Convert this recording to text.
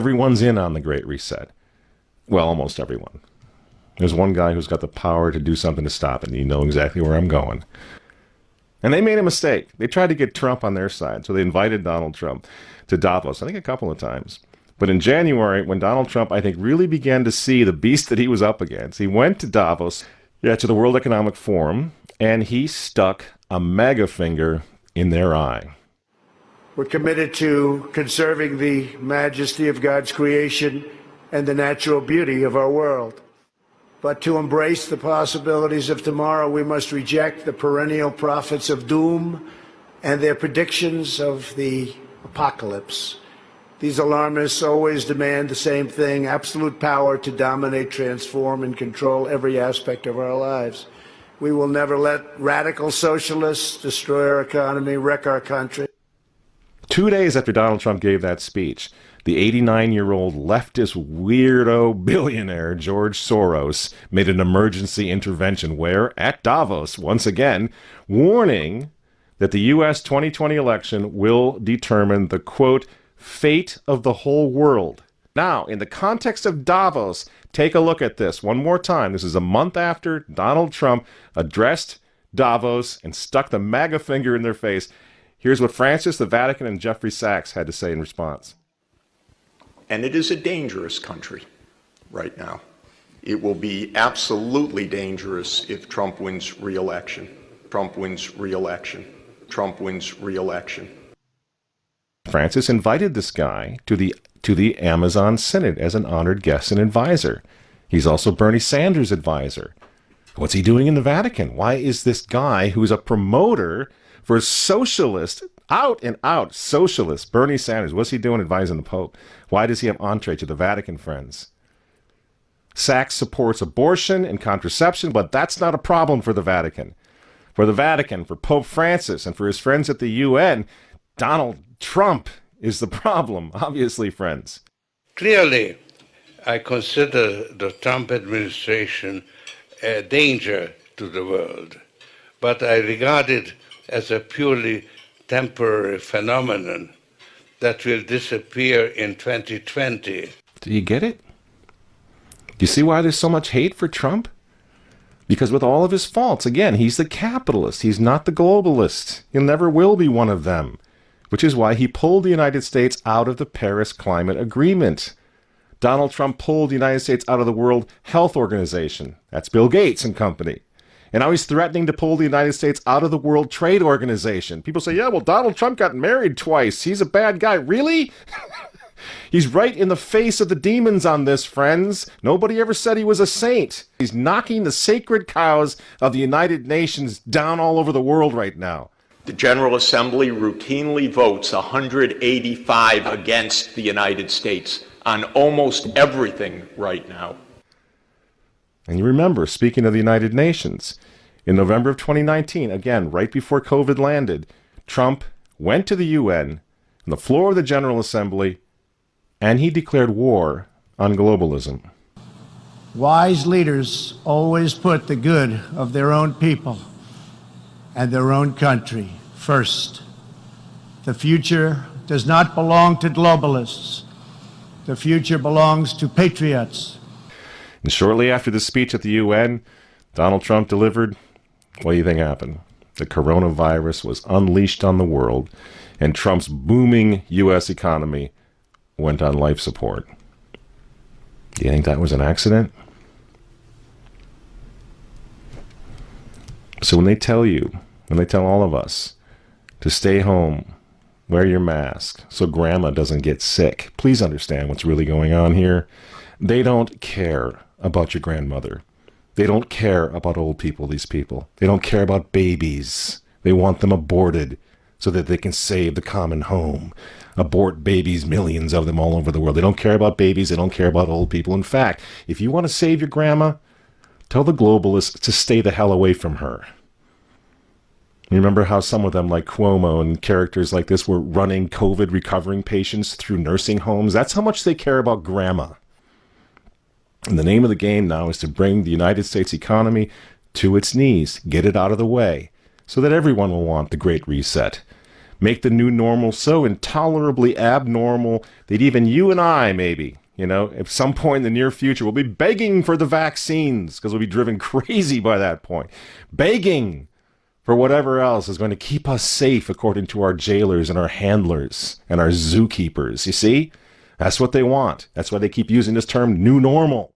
Everyone's in on the Great Reset. Well, almost everyone. There's one guy who's got the power to do something to stop it, and you know exactly where I'm going. And they made a mistake. They tried to get Trump on their side, so they invited Donald Trump to Davos, I think a couple of times. But in January, when Donald Trump, I think, really began to see the beast that he was up against, he went to Davos, to the World Economic Forum, and he stuck a mega finger in their eye. We're committed to conserving the majesty of God's creation and the natural beauty of our world. But to embrace the possibilities of tomorrow, we must reject the perennial prophets of doom and their predictions of the apocalypse. These alarmists always demand the same thing: absolute power to dominate, transform, and control every aspect of our lives. We will never let radical socialists destroy our economy, wreck our country. 2 days after Donald Trump gave that speech, the 89-year-old leftist weirdo billionaire George Soros made an emergency intervention where, at Davos, once again, warning that the U.S. 2020 election will determine the, quote, fate of the whole world. Now, in the context of Davos, take a look at this one more time. This is a month after Donald Trump addressed Davos and stuck the MAGA finger in their face. Here's what Francis, the Vatican, and Jeffrey Sachs had to say in response. And it is a dangerous country right now. It will be absolutely dangerous if Trump wins re-election. Trump wins re-election. Trump wins re-election. Francis invited this guy to the Amazon Synod as an honored guest and advisor. He's also Bernie Sanders' advisor. What's he doing in the Vatican? Why is this guy who's a promoter for socialist, out and out socialist, Bernie Sanders, what's he doing advising the Pope? Why does he have entree to the Vatican, friends? Sachs supports abortion and contraception, but that's not a problem for the Vatican. For the Vatican, for Pope Francis, and for his friends at the UN, Donald Trump is the problem, obviously, friends. Clearly, I consider the Trump administration a danger to the world, but I regard it as a purely temporary phenomenon that will disappear in 2020. Do you get it? Do you see why there's so much hate for Trump? Because with all of his faults, again, he's the capitalist. He's not the globalist. He never will be one of them, which is why he pulled the United States out of the Paris Climate Agreement. Donald Trump pulled the United States out of the World Health Organization. That's Bill Gates and company. And now he's threatening to pull the United States out of the World Trade Organization. People say, yeah, well, Donald Trump got married twice. He's a bad guy. Really? He's right in the face of the demons on this, friends. Nobody ever said he was a saint. He's knocking the sacred cows of the United Nations down all over the world right now. The General Assembly routinely votes 185 against the United States on almost everything right now. And you remember, speaking of the United Nations, in November of 2019, again, right before COVID landed, Trump went to the UN on the floor of the General Assembly, and he declared war on globalism. Wise leaders always put the good of their own people and their own country first. The future does not belong to globalists. The future belongs to patriots. And shortly after the speech at the UN, Donald Trump delivered, what do you think happened? The coronavirus was unleashed on the world, and Trump's booming U.S. economy went on life support. Do you think that was an accident? So when they tell all of us to stay home, wear your mask so grandma doesn't get sick, please understand what's really going on here. They don't care about your grandmother. They don't care about old people, these people. They don't care about babies. They want them aborted so that they can save the common home. Abort babies, millions of them all over the world. They don't care about babies. They don't care about old people. In fact, if you want to save your grandma, tell the globalists to stay the hell away from her. You remember how some of them, like Cuomo and characters like this, were running COVID recovering patients through nursing homes? That's how much they care about grandma. And the name of the game now is to bring the United States economy to its knees, get it out of the way, so that everyone will want the Great Reset. make the new normal so intolerably abnormal that even you and I, maybe, at some point in the near future, will be begging for the vaccines because we'll be driven crazy by that point. Begging for whatever else is going to keep us safe according to our jailers and our handlers and our zookeepers. You see? That's what they want. That's why they keep using this term new normal.